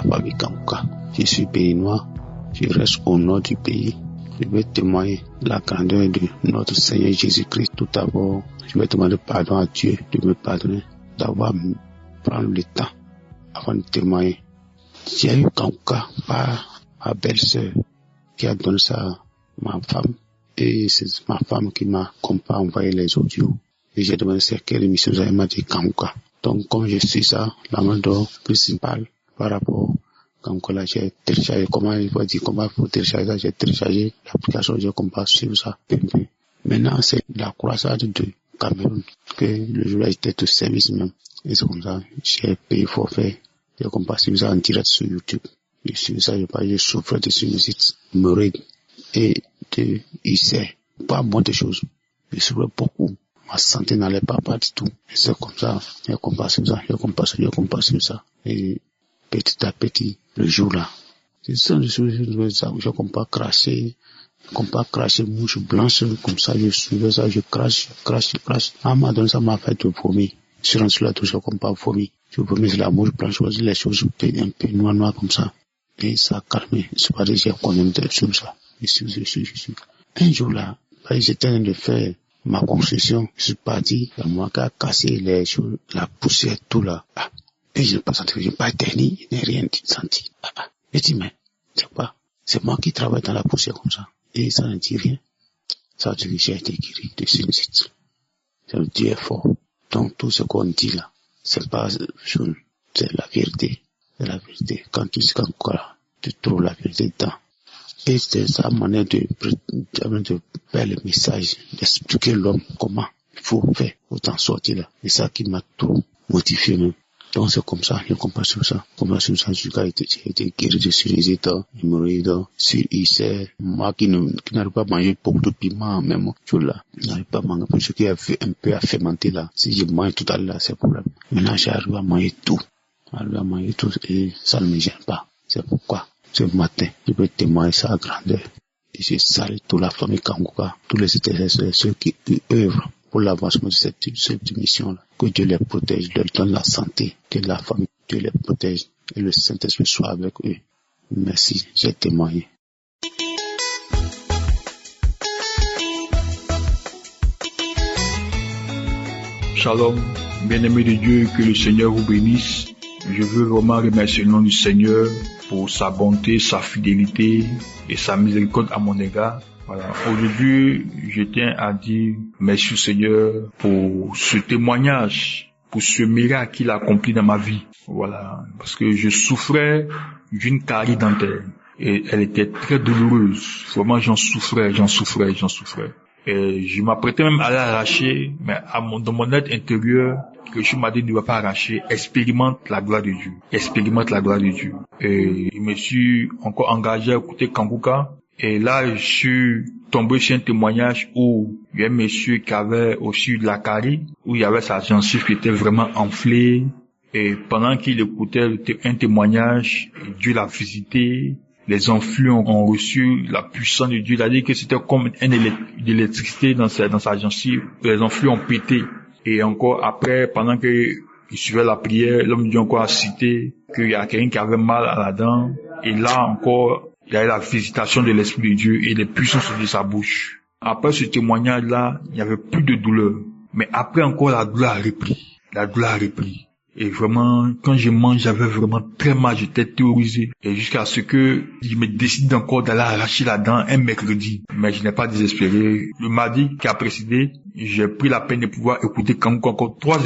la famille Kankuka. Je suis béninois, je reste au nord du pays. Je vais témoigner la grandeur de notre Seigneur Jésus-Christ. Tout d'abord, je vais demander pardon à Dieu de me pardonner, d'avoir prendre le temps avant de témoigner. J'ai eu Kankuka par ma belle-sœur qui a donné ça à ma femme. Et c'est ma femme qui m'a envoyé les audios. Et j'ai demandé c'est quelle émission vous avez m'a dit Kankuka. Donc comme je suis ça, la main d'or principale par rapport Kankuka là, j'ai téléchargé, comment il faut télécharger ça, j'ai téléchargé l'application, j'ai comparé suivre ça. Maintenant c'est la croissance de Cameroun, que le jour là j'étais au service même. Et c'est comme ça, j'ai payé forfait, j'ai comparé suivre ça en direct sur YouTube. Je suis ça, je souffre de ce site Meuride et de ICER, pas moins de choses. Je souffrais beaucoup. Ma santé n'allait pas du tout. Et c'est comme ça, j'ai comparé sur ça. Et petit à petit, le jour là, c'est ça, je compare cracher, mouche blanche, comme ça, je suivais ça, je crache. À un moment donné, ça m'a fait de vomir. Je suis rentré sur la touche, je compare vomir. Je vomis sur la mouche blanche, les choses un peu noires comme ça. Et ça a calmé. C'est pas déjà qu'on aime de sur ça. Je suis. Un jour là, j'étais en train de faire ma construction, je suis parti, il y a moi qui a cassé les choses, la poussière, tout là. Et je n'ai pas senti, je n'ai pas éterni, je n'ai rien senti. Je dis, mais, c'est quoi? C'est moi qui travaille dans la poussière comme ça. Et ça ne dit rien. Ça veut dire que j'ai été guéri de sinusite. Dieu est fort. Donc tout ce qu'on dit là, c'est pas c'est la vérité. C'est la vérité. Quand tu sais quoi, tu trouves la vérité dedans. Et c'est sa manière de faire le message, d'expliquer l'homme comment il faut faire pour t'en sortir là. Et ça qui m'a trop motivé même. Donc c'est comme ça, je comprends sur ça. J'ai été guéri de sinusite, hémorroïde, sur ICER. Moi qui n'arrive pas à manger beaucoup de piment, même, là, n'arrive pas à manger, parce qu'il y a un peu à fermenter là. Si je mange tout à l'heure, c'est problème. Maintenant, j'arrive à manger tout. Et ça ne me gêne pas. C'est pourquoi, ce matin, je peux témoigner ça à grandeur. Et je salue toute la famille Kankuka, tous les intercesseurs, ceux qui œuvrent pour l'avancement de cette mission-là. Que Dieu les protège, leur donne la santé, que la famille, Dieu les protège, et le Saint-Esprit soit avec eux. Merci, j'ai témoigné. Shalom, bien-aimés de Dieu, que le Seigneur vous bénisse. Je veux vraiment remercier le nom du Seigneur pour sa bonté, sa fidélité et sa miséricorde à mon égard. Voilà. Aujourd'hui, je tiens à dire merci au Seigneur pour ce témoignage, pour ce miracle qu'il a accompli dans ma vie. Voilà. Parce que je souffrais d'une carie dentaire et elle était très douloureuse. Vraiment, j'en souffrais. Et je m'apprêtais même à l'arracher, mais dans mon être intérieur, que je m'ai dit ne va pas arracher, expérimente la gloire de Dieu. Et je me suis encore engagé à écouter Kankuka. Et là, je suis tombé sur un témoignage où il y a un monsieur qui avait aussi de la carie, où il y avait sa gencive qui était vraiment enflée. Et pendant qu'il écoutait un témoignage, Dieu l'a visité. Les enflux ont reçu la puissance de Dieu. Il a dit que c'était comme une électricité dans sa gencive. Les enflux ont pété. Et encore après, pendant qu'il suivait la prière, l'homme de Dieu encore a cité qu'il y a quelqu'un qui avait mal à la dent. Et là encore, il y a eu la visitation de l'Esprit de Dieu et les puissances de sa bouche. Après ce témoignage-là, il n'y avait plus de douleur. Mais après encore, la douleur a repris. Et vraiment, quand je mange, j'avais vraiment très mal, j'étais terrorisé. Et jusqu'à ce que je me décide encore d'aller arracher la dent un mercredi. Mais je n'ai pas désespéré. Le mardi qui a précédé, j'ai pris la peine de pouvoir écouter encore 3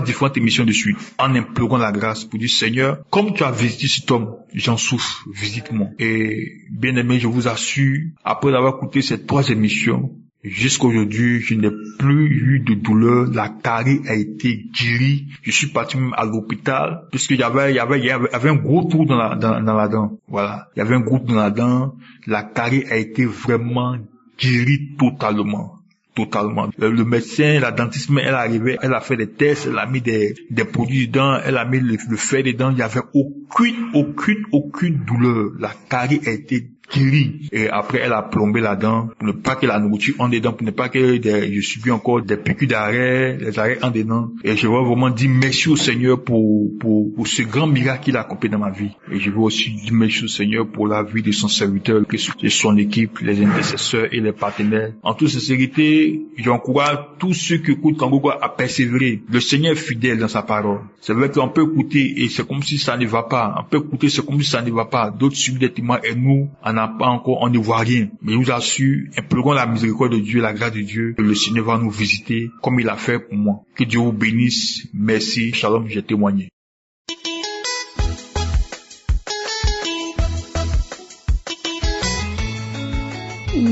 différentes émissions de suite, en implorant la grâce pour dire, Seigneur, comme tu as visité cet homme, j'en souffre, visite-moi. Et bien aimé, je vous assure, après avoir écouté ces 3 émissions, jusqu'à aujourd'hui, je n'ai plus eu de douleur. La carie a été guérie. Je suis parti même à l'hôpital, puisqu'il y avait un gros trou dans la dent. Voilà. Il y avait un gros trou dans la dent. La carie a été vraiment guérie totalement. Le médecin, la dentiste, elle est arrivée, elle a fait des tests, elle a mis des produits dedans, elle a mis le fer dedans. Il y avait aucune douleur. La carie a été guéri. Et après, elle a plombé là-dedans pour ne pas que la nourriture entre dedans, pour ne pas que je subis encore des piqûres d'arrêt, les arrêts entre dedans. Et je veux vraiment dire merci au Seigneur pour ce grand miracle qu'il a accompli dans ma vie. Et je veux aussi dire merci au Seigneur pour la vie de son serviteur, de son équipe, les intercesseurs et les partenaires. En toute sincérité, j'encourage tous ceux qui écoutent Kangoka à persévérer. Le Seigneur est fidèle dans sa parole. C'est vrai qu'on peut écouter et c'est comme si ça ne va pas. On peut écouter, c'est comme si ça ne va pas. D'autres subissent des témoins et nous, on n'a pas encore, on ne voit rien. Mais je vous assure, implorons la miséricorde de Dieu, la grâce de Dieu, que le Seigneur va nous visiter comme il a fait pour moi. Que Dieu vous bénisse. Merci. Shalom, j'ai témoigné.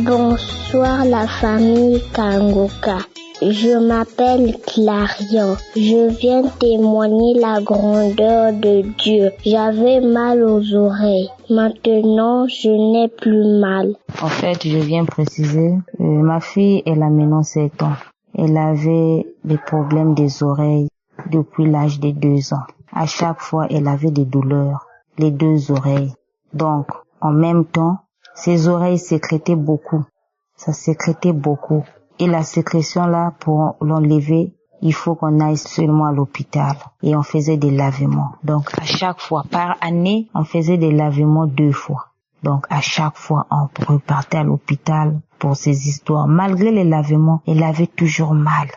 Bonsoir la famille Kangoka. Je m'appelle Clarion. Je viens témoigner la grandeur de Dieu. J'avais mal aux oreilles. Maintenant, je n'ai plus mal. En fait, je viens préciser, ma fille, elle a maintenant 7 ans. Elle avait des problèmes des oreilles depuis l'âge de 2 ans. À chaque fois, elle avait des douleurs, les 2 oreilles. Donc, en même temps, ses oreilles sécrétaient beaucoup. Ça sécrétait beaucoup. Et la sécrétion là, pour l'enlever, il faut qu'on aille seulement à l'hôpital. Et on faisait des lavements. Donc, à chaque fois, par année, on faisait des lavements 2 fois. Donc, à chaque fois, on repartait à l'hôpital pour ces histoires. Malgré les lavements, elle avait toujours mal.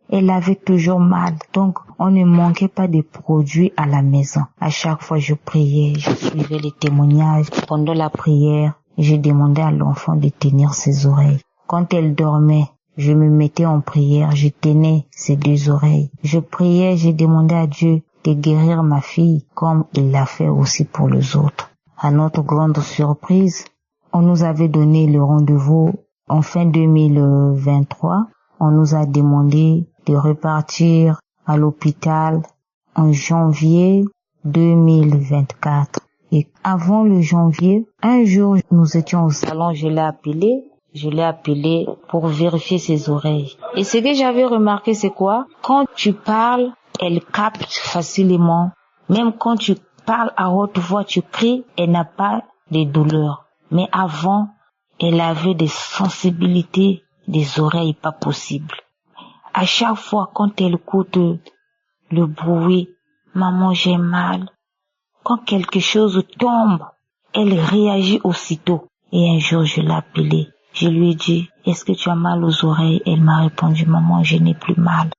Elle avait toujours mal. Donc, on ne manquait pas de produits à la maison. À chaque fois, je priais, je suivais les témoignages. Pendant la prière, j'ai demandé à l'enfant de tenir ses oreilles. Quand elle dormait, je me mettais en prière, je tenais ses 2 oreilles. Je priais, j'ai demandé à Dieu de guérir ma fille comme il l'a fait aussi pour les autres. À notre grande surprise, on nous avait donné le rendez-vous en fin 2023. On nous a demandé de repartir à l'hôpital en janvier 2024. Et avant le janvier, un jour, nous étions au salon, je l'ai appelé pour vérifier ses oreilles. Et ce que j'avais remarqué, c'est quoi? Quand tu parles, elle capte facilement. Même quand tu parles à haute voix, tu cries, elle n'a pas de douleur. Mais avant, elle avait des sensibilités des oreilles pas possibles. À chaque fois, quand elle écoute le bruit, maman, j'ai mal. Quand quelque chose tombe, elle réagit aussitôt. Et un jour, je l'ai appelée. Je lui ai dit, est-ce que tu as mal aux oreilles? Elle m'a répondu, maman, je n'ai plus mal.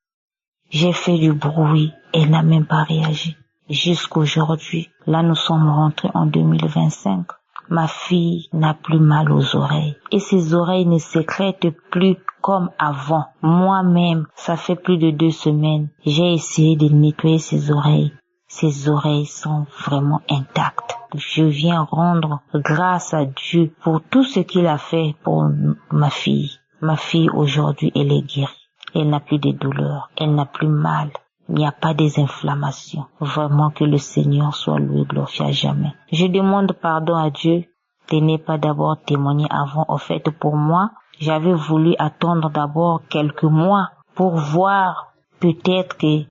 J'ai fait du bruit. Elle n'a même pas réagi. Jusqu'aujourd'hui, là, nous sommes rentrés en 2025. Ma fille n'a plus mal aux oreilles. Et ses oreilles ne sécrètent plus comme avant. Moi-même, ça fait plus de 2 semaines. J'ai essayé de nettoyer ses oreilles. Ses oreilles sont vraiment intactes. Je viens rendre grâce à Dieu pour tout ce qu'il a fait pour ma fille. Ma fille, aujourd'hui, elle est guérie. Elle n'a plus de douleur. Elle n'a plus mal. Il n'y a pas des inflammations. Vraiment que le Seigneur soit loué, glorifié à jamais. Je demande pardon à Dieu de ne pas d'abord témoigner avant. En fait, pour moi, j'avais voulu attendre d'abord quelques mois pour voir peut-être que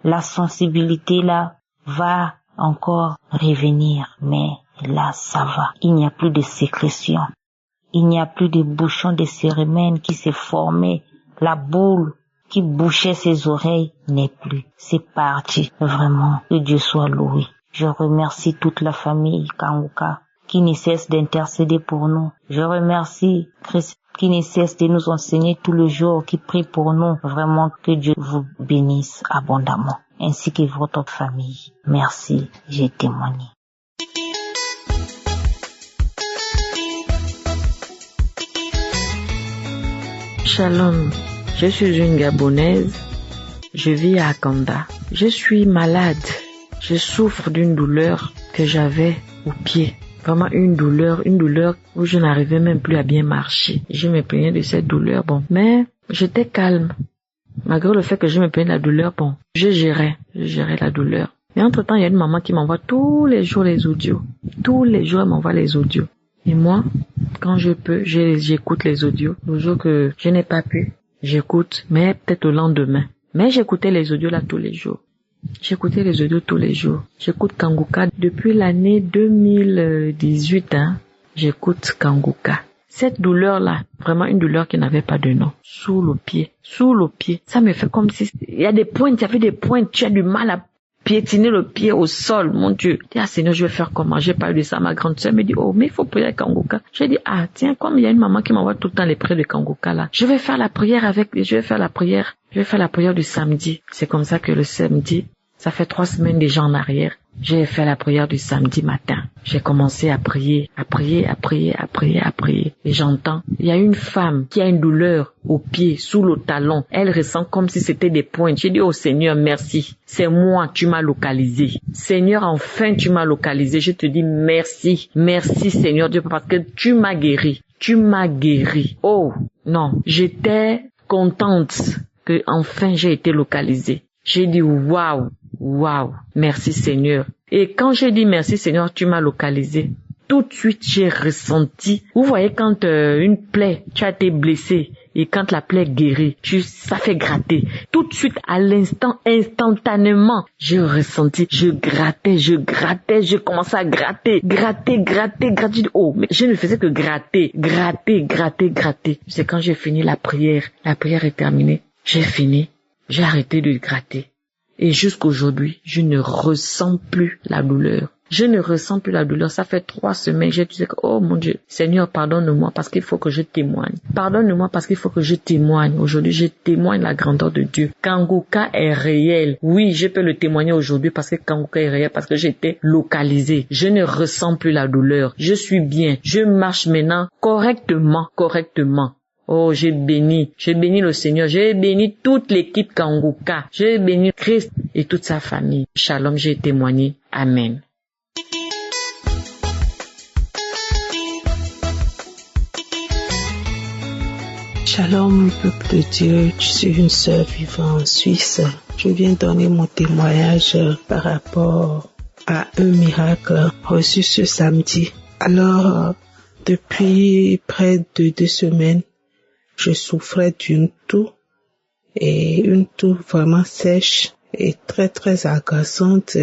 la sensibilité là va encore revenir. Mais là, ça va. Il n'y a plus de sécrétion. Il n'y a plus de bouchons de cérémène qui s'est formé. La boule qui bouchait ses oreilles n'est plus. C'est parti. Vraiment, que Dieu soit loué. Je remercie toute la famille Kangoka qui ne cesse d'intercéder pour nous. Je remercie Christ qui ne cesse de nous enseigner tous les jours, qui prie pour nous. Vraiment, que Dieu vous bénisse abondamment, ainsi que votre famille. Merci, j'ai témoigné. Shalom, je suis une Gabonaise, je vis à Kanda. Je suis malade, je souffre d'une douleur que j'avais au pied. Vraiment une douleur où je n'arrivais même plus à bien marcher. Je me plaignais de cette douleur, mais j'étais calme. Malgré le fait que je me plaignais de la douleur, je gérais la douleur. Et entre-temps, il y a une maman qui m'envoie tous les jours les audios. Tous les jours, elle m'envoie les audios. Et moi, quand je peux, j'écoute les audios. Le jour que je n'ai pas pu, j'écoute, mais peut-être le lendemain. Mais j'écoutais les audios là tous les jours. J'écoutais les audios tous les jours. J'écoute Kangoka depuis l'année 2018. j'écoute Kanguka. Cette douleur-là, vraiment une douleur qui n'avait pas de nom, sous le pied, ça me fait comme si, il y a des pointes, il y avait des pointes, tu as du mal à piétiner le pied au sol, mon Dieu. Je dis, ah Seigneur, je vais faire comment? J'ai parlé de ça, ma grande sœur me dit, oh, mais il faut prier avec Kanguka. J'ai dit, ah, tiens, comme il y a une maman qui m'envoie tout le temps les prières de Kanguka là, je vais faire la prière du samedi. C'est comme ça que le samedi, ça fait 3 semaines déjà en arrière, j'ai fait la prière du samedi matin. J'ai commencé à prier. Et j'entends, il y a une femme qui a une douleur au pied, sous le talon. Elle ressent comme si c'était des pointes. J'ai dit, oh Seigneur, merci. C'est moi, tu m'as localisé. Seigneur, enfin, tu m'as localisé. Je te dis merci. Merci Seigneur Dieu, parce que tu m'as guéri. Oh, non. J'étais contente que enfin j'ai été localisée. J'ai dit, waouh. Merci Seigneur. Et quand j'ai dit merci Seigneur, tu m'as localisé, tout de suite j'ai ressenti, vous voyez quand une plaie, tu as été blessé et quand la plaie guérit, ça fait gratter. Tout de suite, à l'instant, instantanément, j'ai ressenti, je grattais, je commençais à gratter. Oh, mais je ne faisais que gratter. C'est quand j'ai fini la prière est terminée, j'ai fini, j'ai arrêté de gratter. Et jusqu'aujourd'hui, je ne ressens plus la douleur. Ça fait 3 semaines. J'ai dit, oh mon Dieu, Seigneur, pardonne-moi parce qu'il faut que je témoigne. Aujourd'hui, je témoigne la grandeur de Dieu. Kanguka est réel. Oui, je peux le témoigner aujourd'hui parce que Kanguka est réel, parce que j'étais localisée. Je ne ressens plus la douleur. Je suis bien. Je marche maintenant correctement. Oh, j'ai béni le Seigneur, j'ai béni toute l'équipe Kanguka, j'ai béni Christ et toute sa famille. Shalom, j'ai témoigné. Amen. Shalom, peuple de Dieu, je suis une sœur vivant en Suisse. Je viens donner mon témoignage par rapport à un miracle reçu ce samedi. Alors, depuis près de 2 semaines, je souffrais d'une toux, et une toux vraiment sèche et très très agaçante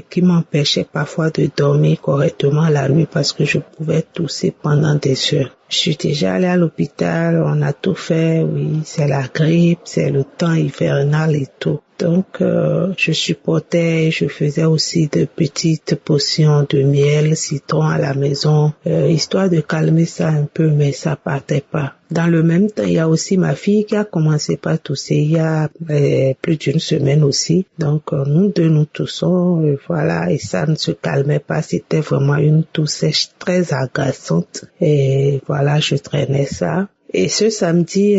qui m'empêchait parfois de dormir correctement la nuit parce que je pouvais tousser pendant des heures. Je suis déjà allée à l'hôpital, on a tout fait, oui, c'est la grippe, c'est le temps hivernal et tout. Donc, je supportais, je faisais aussi de petites potions de miel, citron à la maison, histoire de calmer ça un peu, mais ça partait pas. Dans le même temps, il y a aussi ma fille qui a commencé par tousser il y a plus d'1 semaine aussi. Donc, nous deux, nous toussons, voilà, et ça ne se calmait pas. C'était vraiment une toux sèche très agaçante. Et voilà, je traînais ça. Et ce samedi,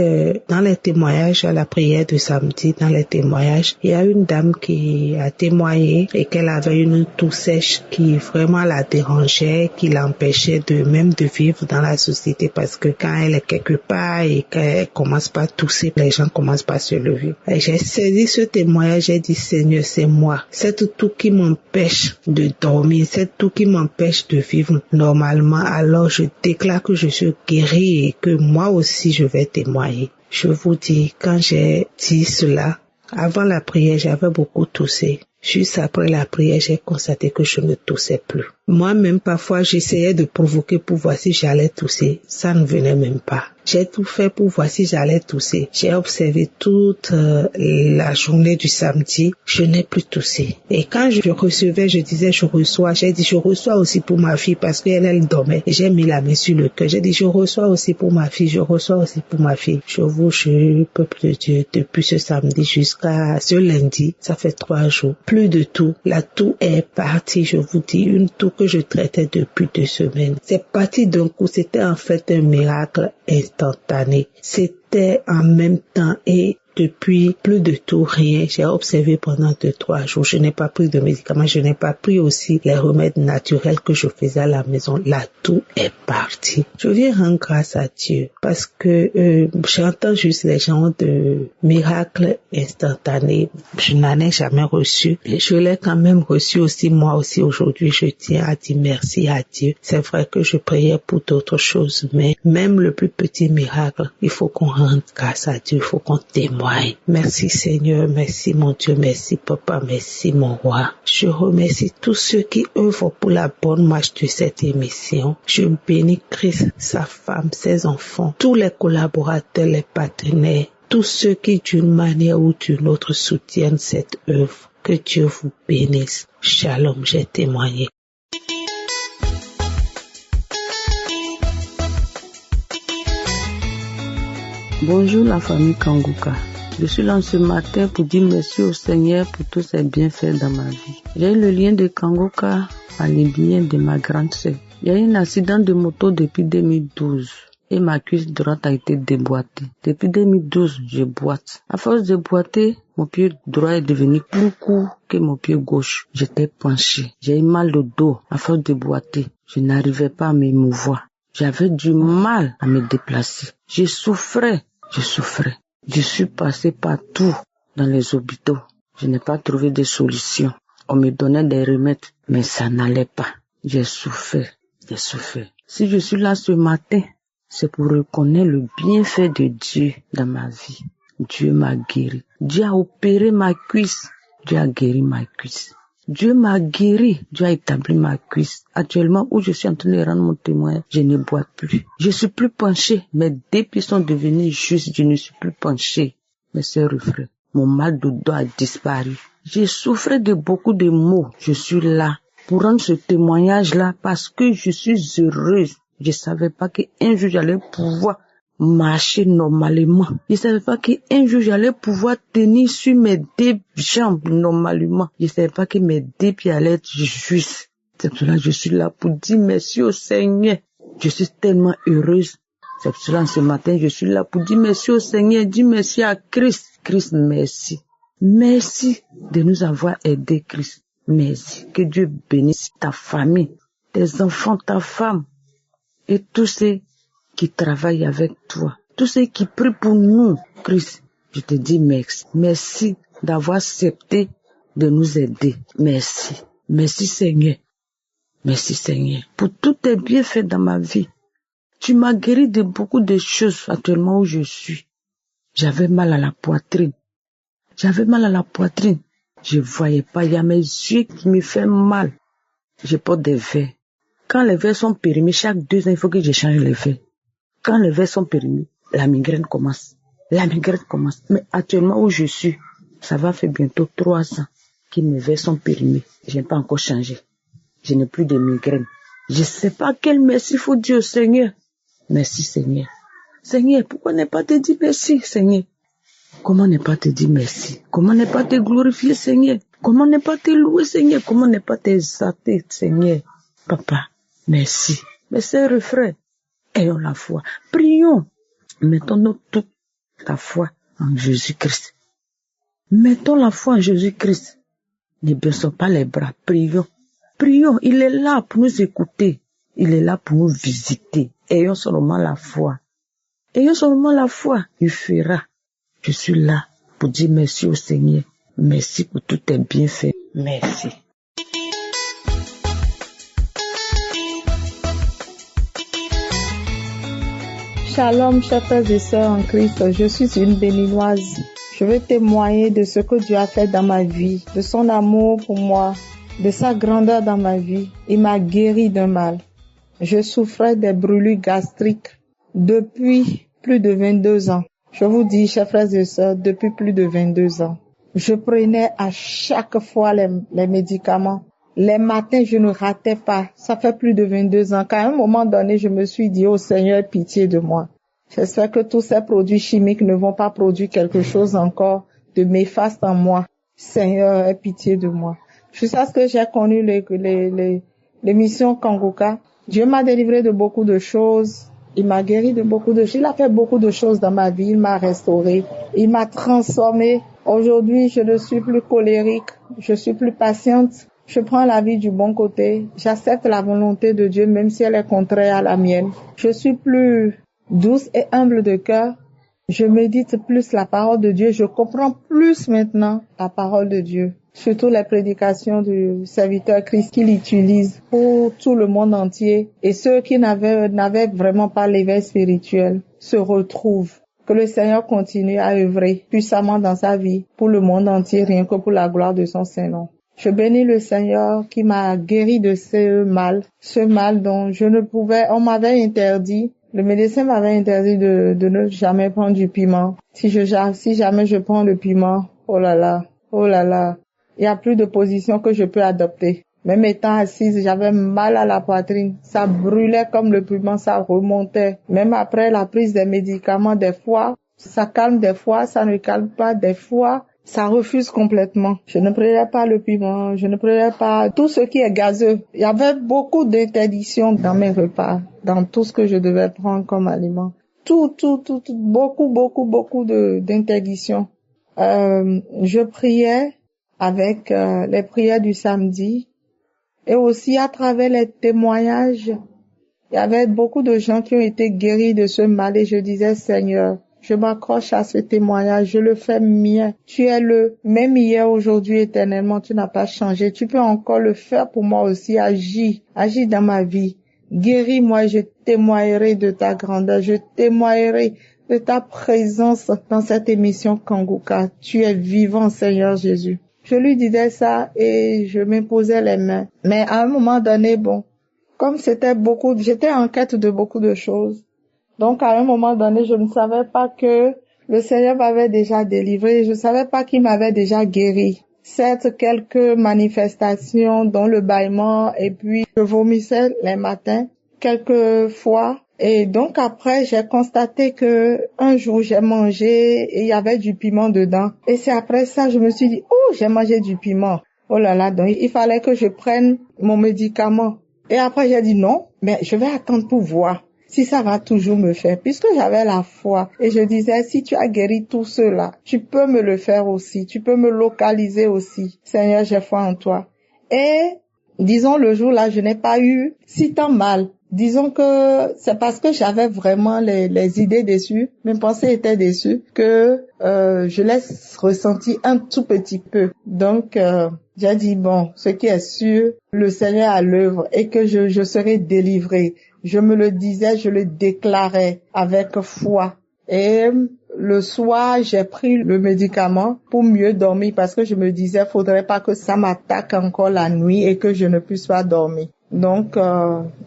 dans les témoignages, à la prière de samedi, dans les témoignages, il y a une dame qui a témoigné et qu'elle avait une toux sèche qui vraiment la dérangeait, qui l'empêchait même de vivre dans la société parce que quand elle est quelque part et qu'elle commence pas à tousser, les gens commencent pas à se lever. Et j'ai saisi ce témoignage, j'ai dit, Seigneur, c'est moi. Cette toux qui m'empêche de dormir, cette toux qui m'empêche de vivre normalement, alors je déclare que je suis guérie et que moi aussi je vais témoigner. Je vous dis, quand j'ai dit cela, avant la prière, j'avais beaucoup toussé. Juste après la prière, j'ai constaté que je ne toussais plus. Moi-même, parfois, j'essayais de provoquer pour voir si j'allais tousser. Ça ne venait même pas. J'ai tout fait pour voir si j'allais tousser. J'ai observé toute la journée du samedi. Je n'ai plus toussé. Et quand je recevais, je disais, je reçois. J'ai dit, je reçois aussi pour ma fille parce qu'elle dormait. Et j'ai mis la main sur le cœur. J'ai dit, je reçois aussi pour ma fille. Je reçois aussi pour ma fille. Je vous jure, peuple de Dieu, depuis ce samedi jusqu'à ce lundi, ça fait 3 jours. Plus de tout. La toux est partie, je vous dis, une toux que je traitais depuis 2 semaines. C'est parti d'un coup, c'était en fait un miracle instantané. C'était en même temps et depuis plus de tout rien. J'ai observé pendant 2-3 jours. Je n'ai pas pris de médicaments. Je n'ai pas pris aussi les remèdes naturels que je faisais à la maison. La toux est partie. Je viens rendre grâce à Dieu parce que j'entends juste les gens de miracles instantanés. Je n'en ai jamais reçu. Et je l'ai quand même reçu aussi. Moi aussi aujourd'hui, je tiens à dire merci à Dieu. C'est vrai que je priais pour d'autres choses, mais même le plus petit miracle, il faut qu'on rende grâce à Dieu. Il faut qu'on témoigne. témoigne. Merci Seigneur, merci mon Dieu, merci Papa, merci mon roi. Je remercie tous ceux qui œuvrent pour la bonne marche de cette émission. Je bénis Christ, sa femme, ses enfants, tous les collaborateurs, les partenaires, tous ceux qui d'une manière ou d'une autre soutiennent cette œuvre. Que Dieu vous bénisse. Shalom, j'ai témoigné. Bonjour la famille Kanguka. Je suis là ce matin pour dire merci au Seigneur pour tous ses bienfaits dans ma vie. J'ai eu le lien de Kanguka par les biens de ma grande sœur. Il y a eu un accident de moto depuis 2012 et ma cuisse droite a été déboîtée. Depuis 2012, je boite. À force de boiter, mon pied droit est devenu plus court que mon pied gauche. J'étais penchée. J'ai eu mal au dos à force de boiter. Je n'arrivais pas à me mouvoir. J'avais du mal à me déplacer. Je souffrais. Je suis passé partout dans les hôpitaux. Je n'ai pas trouvé de solution. On me donnait des remèdes, mais ça n'allait pas. J'ai souffert. Si je suis là ce matin, c'est pour reconnaître le bienfait de Dieu dans ma vie. Dieu m'a guéri. Dieu a opéré ma cuisse. Dieu a guéri ma cuisse. Dieu m'a guéri. Dieu a établi ma cuisse. Actuellement, où je suis en train de rendre mon témoin, je ne bois plus. Je suis plus penché. Mes deux pieds sont devenus justes. Je ne suis plus penché. Mais c'est refrain. Mon mal de dos a disparu. J'ai souffert de beaucoup de maux. Je suis là pour rendre ce témoignage-là parce que je suis heureuse. Je savais pas qu'un jour j'allais pouvoir marcher normalement. Je savais pas qu'un jour j'allais pouvoir tenir sur mes deux jambes normalement. Je savais pas que mes deux pieds allaient être justes. C'est pour cela que je suis là pour dire merci au Seigneur. Je suis tellement heureuse. C'est pour cela que ce matin je suis là pour dire merci au Seigneur, dire merci à Christ. Christ, merci. Merci de nous avoir aidés, Christ. Merci. Que Dieu bénisse ta famille, tes enfants, ta femme et tous ceux qui travaillent avec toi, tous ceux qui prient pour nous, Christ. Je te dis merci. Merci d'avoir accepté de nous aider. Merci. Merci Seigneur. Merci Seigneur pour tous tes bienfaits dans ma vie. Tu m'as guéri de beaucoup de choses actuellement où je suis. J'avais mal à la poitrine. Je voyais pas. Il y a mes yeux qui me font mal. Je porte des verres. Quand les verres sont périmés, chaque 2 ans, il faut que je change les verres. Quand les verres sont périmés, la migraine commence. Mais actuellement où je suis, ça va faire bientôt 3 ans que mes verres sont périmés. Je n'ai pas encore changé. Je n'ai plus de migraine. Je sais pas quel merci faut dire au Seigneur. Merci Seigneur. Seigneur, pourquoi ne pas te dire merci, Seigneur? Comment ne pas te dire merci? Comment ne pas te glorifier, Seigneur? Comment ne pas te louer, Seigneur? Comment ne pas t'exalter, Seigneur? Papa, merci. Mais c'est refrain. Ayons la foi. Prions. Mettons-nous toute la foi en Jésus-Christ. Mettons la foi en Jésus-Christ. Ne baissons pas les bras. Prions. Il est là pour nous écouter. Il est là pour nous visiter. Ayons seulement la foi. Il fera. Je suis là pour dire merci au Seigneur. Merci pour tous tes bienfaits. Merci. Shalom, chers frères et sœurs en Christ. Je suis une béninoise. Je veux témoigner de ce que Dieu a fait dans ma vie, de son amour pour moi, de sa grandeur dans ma vie. Il m'a guéri d'un mal. Je souffrais des brûlures gastriques depuis plus de 22 ans. Je vous dis, chers frères et sœurs, depuis plus de 22 ans. Je prenais à chaque fois les médicaments. Les matins, je ne ratais pas. Ça fait plus de 22 ans qu'à un moment donné, je me suis dit, oh Seigneur, pitié de moi. J'espère que tous ces produits chimiques ne vont pas produire quelque chose encore de néfaste en moi. Seigneur, aie pitié de moi. Jusqu'à ce que j'ai connu l'émission Kanguka, Dieu m'a délivré de beaucoup de choses. Il m'a guéri de beaucoup de choses. Il a fait beaucoup de choses dans ma vie. Il m'a restauré. Il m'a transformé. Aujourd'hui, je ne suis plus colérique. Je suis plus patiente. Je prends la vie du bon côté. J'accepte la volonté de Dieu, même si elle est contraire à la mienne. Je suis plus douce et humble de cœur. Je médite plus la parole de Dieu. Je comprends plus maintenant la parole de Dieu. Surtout les prédications du serviteur Christ qu'il utilise pour tout le monde entier. Et ceux qui n'avaient vraiment pas l'éveil spirituel se retrouvent. Que le Seigneur continue à œuvrer puissamment dans sa vie, pour le monde entier, rien que pour la gloire de son Saint-Nom. Je bénis le Seigneur qui m'a guéri de ce mal dont je ne pouvais, on m'avait interdit, le médecin m'avait interdit de ne jamais prendre du piment. Si jamais je prends le piment, oh là là, il n'y a plus de position que je peux adopter. Même étant assise, j'avais mal à la poitrine. Ça brûlait comme le piment, ça remontait. Même après la prise des médicaments, des fois, ça calme, des fois, ça ne calme pas, des fois, ça refuse complètement. Je ne prenais pas le piment, je ne prenais pas tout ce qui est gazeux. Il y avait beaucoup d'interdictions dans mes repas, dans tout ce que je devais prendre comme aliment. Beaucoup d'interdictions. Je priais avec les prières du samedi. Et aussi à travers les témoignages, il y avait beaucoup de gens qui ont été guéris de ce mal et je disais, Seigneur, je m'accroche à ce témoignage, je le fais mien. Tu es le même hier, aujourd'hui, éternellement, tu n'as pas changé. Tu peux encore le faire pour moi aussi, agis dans ma vie. Guéris-moi, je témoignerai de ta grandeur, je témoignerai de ta présence dans cette émission Kanguka. Tu es vivant, Seigneur Jésus. Je lui disais ça et je m'imposais les mains. Mais à un moment donné, comme j'étais en quête de beaucoup de choses. Donc à un moment donné, je ne savais pas que le Seigneur m'avait déjà délivré. Je ne savais pas qu'il m'avait déjà guéri. Certes, quelques manifestations dont le bâillement et puis je vomissais les matins, quelques fois. Et donc après, j'ai constaté que un jour j'ai mangé et il y avait du piment dedans. Et c'est après ça, je me suis dit, oh, j'ai mangé du piment. Oh là là, donc il fallait que je prenne mon médicament. Et après j'ai dit non, mais je vais attendre pour voir si ça va toujours me faire. Puisque j'avais la foi et je disais, si tu as guéri tout cela, tu peux me le faire aussi. Tu peux me localiser aussi. Seigneur, j'ai foi en toi. Et disons le jour là, je n'ai pas eu si tant mal. Disons que c'est parce que j'avais vraiment les idées dessus, mes pensées étaient dessus, que je l'ai ressenti un tout petit peu. Donc j'ai dit ce qui est sûr, le Seigneur à l'œuvre et que je serai délivrée. Je me le disais, je le déclarais avec foi. Et le soir, j'ai pris le médicament pour mieux dormir parce que je me disais, faudrait pas que ça m'attaque encore la nuit et que je ne puisse pas dormir. Donc,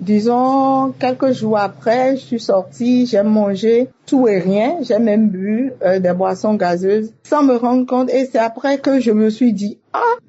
disons, quelques jours après, je suis sortie, j'ai mangé tout et rien, j'ai même bu des boissons gazeuses sans me rendre compte. Et c'est après que je me suis dit,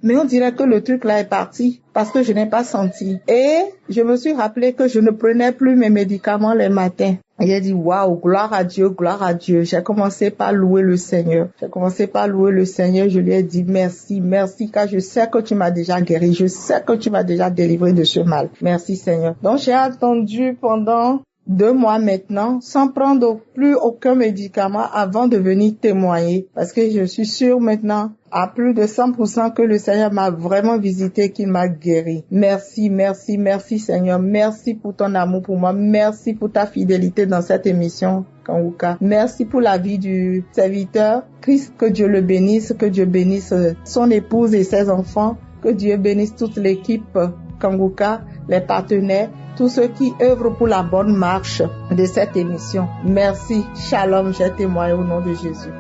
mais on dirait que le truc là est parti parce que je n'ai pas senti. Et je me suis rappelé que je ne prenais plus mes médicaments les matins. Et j'ai dit, waouh, gloire à Dieu, gloire à Dieu. J'ai commencé par louer le Seigneur. Je lui ai dit merci, car je sais que tu m'as déjà guéri. Je sais que tu m'as déjà délivré de ce mal. Merci Seigneur. Donc j'ai attendu pendant 2 mois maintenant, sans prendre plus aucun médicament avant de venir témoigner. Parce que je suis sûre maintenant, à plus de 100% que le Seigneur m'a vraiment visité, qu'il m'a guéri. Merci Seigneur. Merci pour ton amour pour moi. Merci pour ta fidélité dans cette émission Kanguka. Merci pour la vie du serviteur. Christ, que Dieu le bénisse, que Dieu bénisse son épouse et ses enfants. Que Dieu bénisse toute l'équipe Kanguka, les partenaires, tous ceux qui œuvrent pour la bonne marche de cette émission. Merci. Shalom, j'ai témoigné au nom de Jésus.